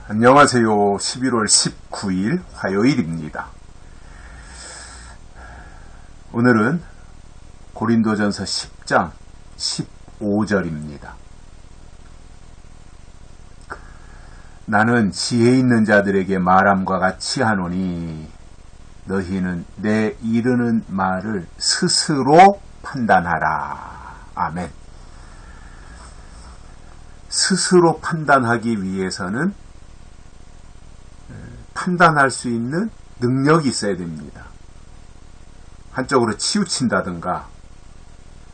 안녕하세요. 11월 19일 화요일입니다. 오늘은 고린도전서 10장 15절입니다. 나는 지혜 있는 자들에게 말함과 같이 하노니 너희는 내 이르는 말을 스스로 판단하라. 아멘. 스스로 판단하기 위해서는 판단할 수 있는 능력이 있어야 됩니다. 한쪽으로 치우친다든가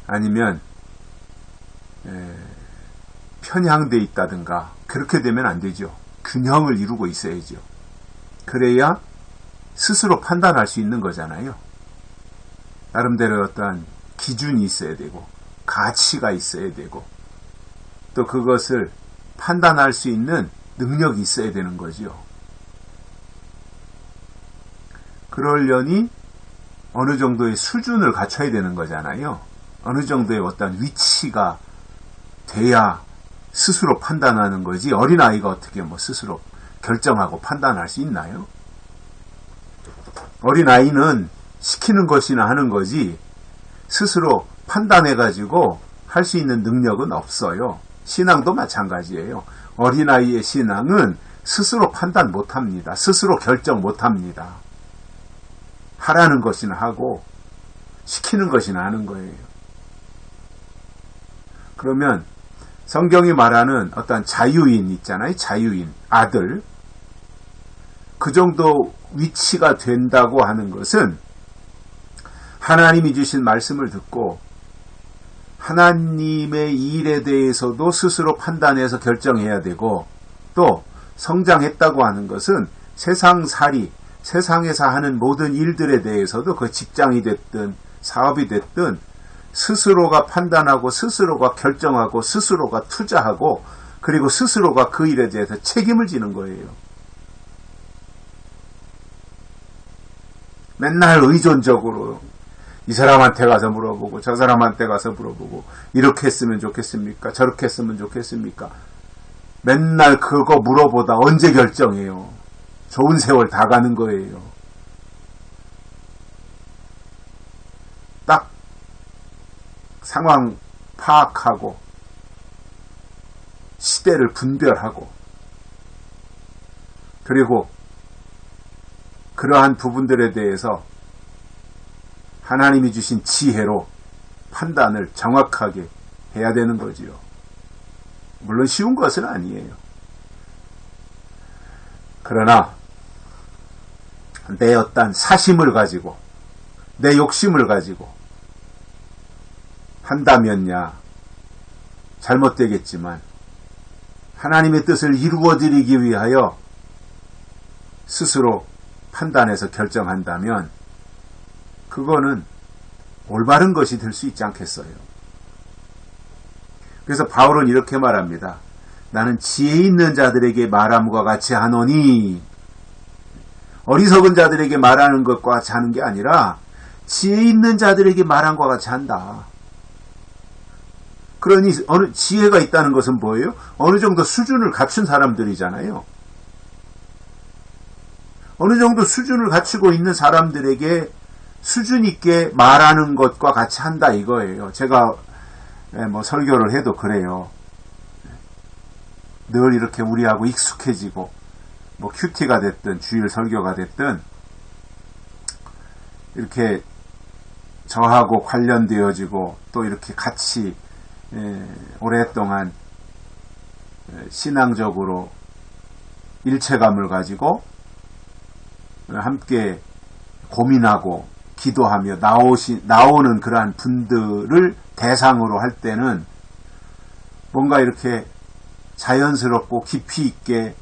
아니면 편향되어 있다든가 그렇게 되면 안 되죠. 균형을 이루고 있어야죠. 그래야 스스로 판단할 수 있는 거잖아요. 나름대로 어떠한 기준이 있어야 되고 가치가 있어야 되고 또 그것을 판단할 수 있는 능력이 있어야 되는 거죠. 그러려니 어느 정도의 수준을 갖춰야 되는 거잖아요. 어느 정도의 어떤 위치가 돼야 스스로 판단하는 거지 어린아이가 어떻게 스스로 결정하고 판단할 수 있나요? 어린아이는 시키는 것이나 하는 거지 스스로 판단해가지고 할 수 있는 능력은 없어요. 신앙도 마찬가지예요. 어린아이의 신앙은 스스로 판단 못합니다. 스스로 결정 못합니다. 하라는 것이나 하고 시키는 것이나 하는 거예요. 그러면 성경이 말하는 어떤 자유인 있잖아요. 자유인, 아들. 그 정도 위치가 된다고 하는 것은 하나님이 주신 말씀을 듣고 하나님의 일에 대해서도 스스로 판단해서 결정해야 되고 또 성장했다고 하는 것은 세상살이 세상에서 하는 모든 일들에 대해서도 그 직장이 됐든 사업이 됐든 스스로가 판단하고 스스로가 결정하고 스스로가 투자하고 그리고 스스로가 그 일에 대해서 책임을 지는 거예요. 맨날 의존적으로 이 사람한테 가서 물어보고 저 사람한테 가서 물어보고 이렇게 했으면 좋겠습니까? 저렇게 했으면 좋겠습니까? 맨날 그거 물어보다 언제 결정해요? 좋은 세월 다 가는 거예요. 딱 상황 파악하고 시대를 분별하고 그리고 그러한 부분들에 대해서 하나님이 주신 지혜로 판단을 정확하게 해야 되는 거지요. 물론 쉬운 것은 아니에요. 그러나 내 어떤 사심을 가지고 내 욕심을 가지고 한다면야 잘못되겠지만 하나님의 뜻을 이루어드리기 위하여 스스로 판단해서 결정한다면 그거는 올바른 것이 될 수 있지 않겠어요. 그래서 바울은 이렇게 말합니다. 나는 지혜 있는 자들에게 말함과 같이 하노니 어리석은 자들에게 말하는 것과 같이 하는 게 아니라 지혜 있는 자들에게 말한 것과 같이 한다. 그러니 어느 지혜가 있다는 것은 뭐예요? 어느 정도 수준을 갖춘 사람들이잖아요. 어느 정도 수준을 갖추고 있는 사람들에게 수준 있게 말하는 것과 같이 한다 이거예요. 제가 설교를 해도 그래요. 늘 이렇게 우리하고 익숙해지고 큐티가 됐든 주일 설교가 됐든 이렇게 저하고 관련되어지고 또 이렇게 같이 오랫동안 신앙적으로 일체감을 가지고 함께 고민하고 기도하며 나오는 그러한 분들을 대상으로 할 때는 뭔가 이렇게 자연스럽고 깊이 있게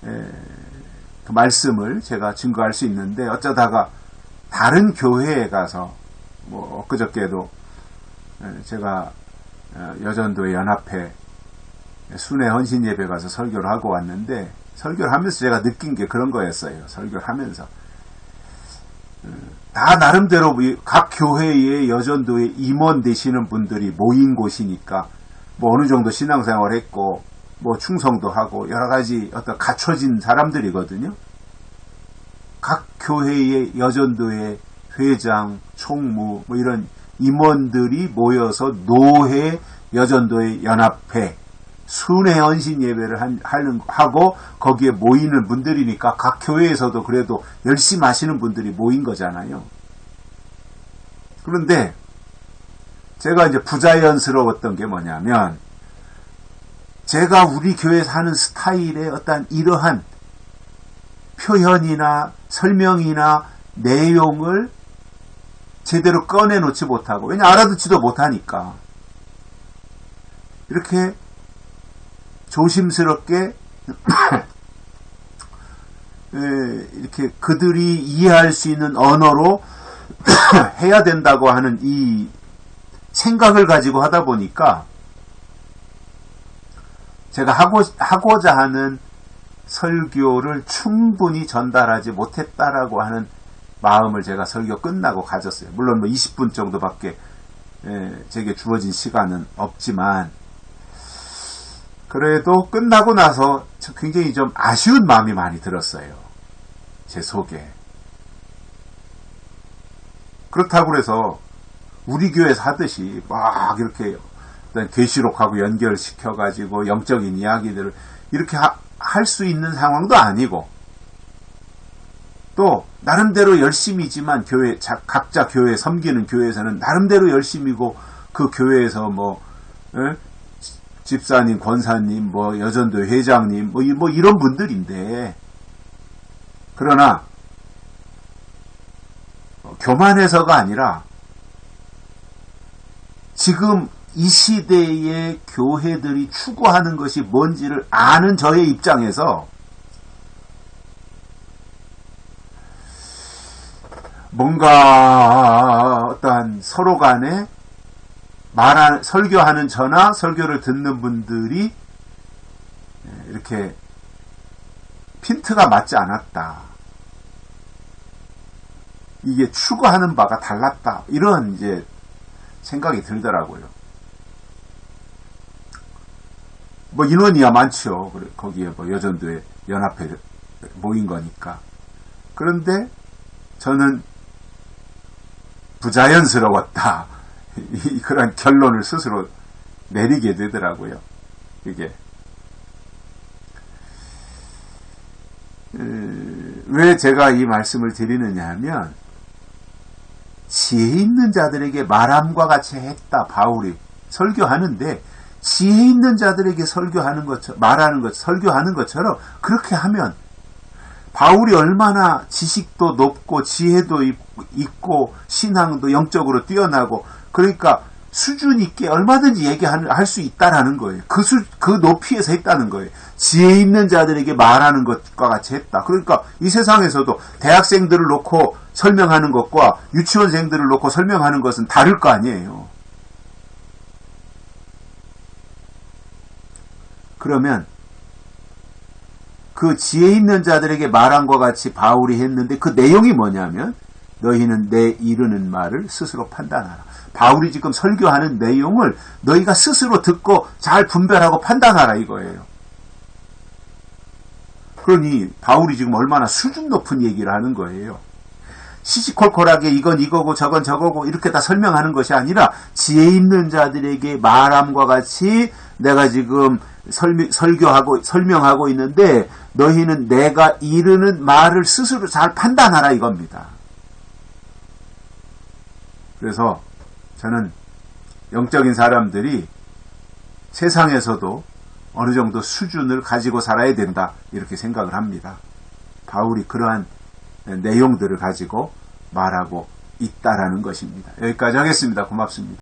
그 말씀을 제가 증거할 수 있는데 어쩌다가 다른 교회에 가서 엊그저께도 제가 여전도의 연합회 순회 헌신 예배 가서 설교를 하고 왔는데 설교를 하면서 제가 느낀 게 그런 거였어요. 설교를 하면서 다 나름대로 각 교회의 여전도에 임원 되시는 분들이 모인 곳이니까 어느 정도 신앙생활을 했고 뭐 충성도 하고 여러 가지 어떤 갖춰진 사람들이거든요. 각 교회의 여전도의 회장, 총무 뭐 이런 임원들이 모여서 노회 여전도의 연합회 순회 헌신 예배를 하고 거기에 모이는 분들이니까 각 교회에서도 그래도 열심히 하시는 분들이 모인 거잖아요. 그런데 제가 이제 부자연스러웠던 게 뭐냐면 제가 우리 교회에서 하는 스타일의 어떤 이러한 표현이나 설명이나 내용을 제대로 꺼내놓지 못하고, 왜냐 알아듣지도 못하니까 이렇게 조심스럽게 이렇게 그들이 이해할 수 있는 언어로 해야 된다고 하는 이 생각을 가지고 하다 보니까 제가 하고자 하는 설교를 충분히 전달하지 못했다라고 하는 마음을 제가 설교 끝나고 가졌어요. 물론 뭐 20분 정도밖에 제게 주어진 시간은 없지만 그래도 끝나고 나서 굉장히 좀 아쉬운 마음이 많이 들었어요. 제 속에. 그렇다고 해서 우리 교회에서 하듯이 막 이렇게 계시록하고 연결시켜가지고 영적인 이야기들을 이렇게 할 수 있는 상황도 아니고, 또 나름대로 열심이지만 각자 교회 섬기는 교회에서는 나름대로 열심이고 그 교회에서 뭐 집사님, 권사님, 뭐 여전도 회장님 뭐 이런 분들인데, 그러나 교만해서가 아니라 지금 이 시대의 교회들이 추구하는 것이 뭔지를 아는 저의 입장에서 뭔가 어떠한 서로 간에 설교하는 저나 설교를 듣는 분들이 이렇게 핀트가 맞지 않았다. 이게 추구하는 바가 달랐다. 이런 이제 생각이 들더라고요. 뭐 인원이야 많죠. 거기에 뭐 여전도에 연합회 모인 거니까. 그런데 저는 부자연스러웠다. 그런 결론을 스스로 내리게 되더라고요. 이게 왜 제가 이 말씀을 드리느냐 하면, 지혜 있는 자들에게 말함과 같이 했다. 바울이 설교하는데 지혜 있는 자들에게 설교하는 것처럼, 말하는 것, 설교하는 것처럼 그렇게 하면 바울이 얼마나 지식도 높고 지혜도 있고 신앙도 영적으로 뛰어나고, 그러니까 수준 있게 얼마든지 얘기할 수 있다라는 거예요. 그 높이에서 했다는 거예요. 지혜 있는 자들에게 말하는 것과 같이 했다. 그러니까 이 세상에서도 대학생들을 놓고 설명하는 것과 유치원생들을 놓고 설명하는 것은 다를 거 아니에요. 그러면 그 지혜 있는 자들에게 말한 것 같이 바울이 했는데 그 내용이 뭐냐면, 너희는 내 이르는 말을 스스로 판단하라. 바울이 지금 설교하는 내용을 너희가 스스로 듣고 잘 분별하고 판단하라 이거예요. 그러니 바울이 지금 얼마나 수준 높은 얘기를 하는 거예요. 시시콜콜하게 이건 이거고 저건 저거고 이렇게 다 설명하는 것이 아니라 지혜 있는 자들에게 말함과 같이 내가 지금 설명하고 있는데 너희는 내가 이르는 말을 스스로 잘 판단하라 이겁니다. 그래서 저는 영적인 사람들이 세상에서도 어느 정도 수준을 가지고 살아야 된다 이렇게 생각을 합니다. 바울이 그러한 내용들을 가지고 말하고 있다라는 것입니다. 여기까지 하겠습니다. 고맙습니다.